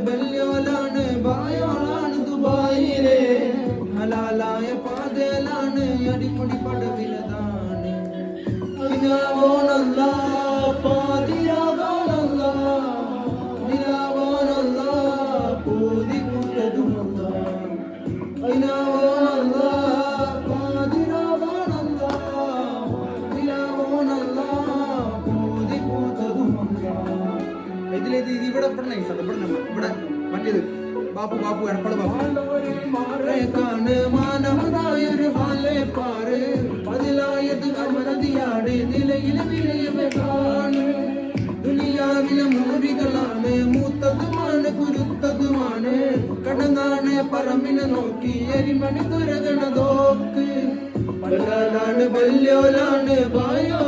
ബല്യോലാണ് ബായോളാണ് ദുബായിലെ ഹലാലായ പാതയിലാണ് അടിമുടി പടവിലതാണ് നിലാവോണല്ല പാതിരാവാണല്ല നിലാവോണല്ല പൂതി കൂട്ടതുമല്ല നിലാവോണല്ല പാതിരാവാണല്ല നിലാവോണല്ല പൂതി കൂട്ടതുമല്ല ഇതിലേത് ഇവിടെ ഇവിടെ മറ്റേത് ബാപ്പു ബാപ്പു എടപ്പള മാനവതായൊരു ഹാലെ പാറ് പതിലായത് അമരതിയാട് നിലയിൽ വിലയവകാണ് ദുനിയാവിലെ മൂരികളാണ് മൂത്തതുമാണ് കുരുത്തതുമാണ് കടങ്ങാണ് പറമ്പിനെ നോക്കി എരിമണി തുരകണ തോക്ക് പല്ലാലാണ് ബല്യോലാണ് ബായോ